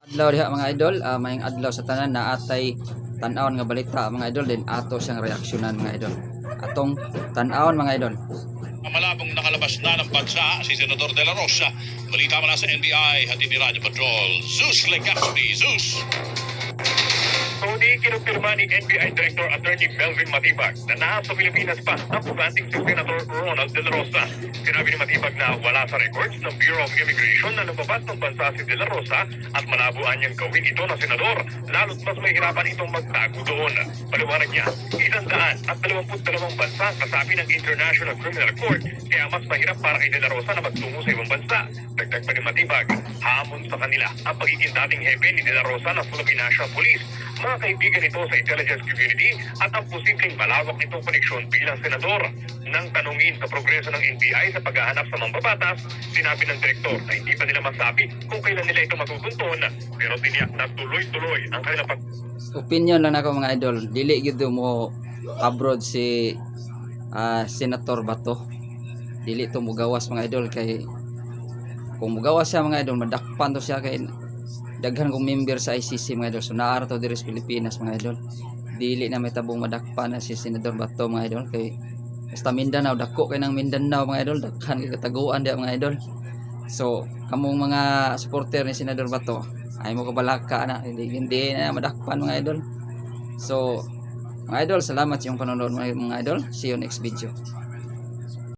Adlaw diha mga idol, mayong adlaw sa tanan na atay tan-awon nga balita mga idol, din ato siyang reaksyonan mga idol. Atong tan-awon mga idol. Malabong nakalabas na ng bansa si Senador De La Rosa. Balita mula sa NBI, hatid ni Radyo Patrol. Zeus Legazpi, Zeus! Saudi, kinumpirma ni NBI Director Attorney Melvin Matibag na nasa Pilipinas pa ang puganting si Senator Ronald De La Rosa. Sinabi ni Matibag na wala sa records ng Bureau of Immigration na lumabas ng bansa si De La Rosa at malabuan niyang gawin ito na senador, lalo't mas may hirapan itong magtago doon. Paliwanag niya, 122 bansa kasabi ng International Criminal Court, kaya mas mahirap para kay De La Rosa na magtungo sa ibang bansa. Dagdag pa ni Matibag, hamon sa kanila ang pagiging dating hepe ni De La Rosa ng Philippine National Police, mga kaibigan nito sa intelligence community at ang posibleng malawak nitong koneksyon bilang senador. Nang tanungin sa progreso ng NBI sa paghahanap sa mambabatas, sinabi ng direktor na hindi pa nila masabi kung kailan nila ito matutunton, pero tiniyak na tuloy-tuloy ang kanilang Opinion lang ako mga idol, dili gyud mo abroad si Senator Bato. Dili to mugawas mga idol, kay kung mugawas siya mga idol, madakpan to siya kay daghan kong member sa ICC mga idol. So naara to diri sa Pilipinas mga idol. Dili na may tabong madakpan na si Senador Bato mga idol, kay basta Mindanao, dako kay ng Mindanao mga idol, daghan kay kataguan dia mga idol. So kamong mga supporter ni Senador Bato, ay mo kabalaka na, hindi na madakpan mga idol. So mga idol, salamat sa iyong panonood mga idol. See you next video.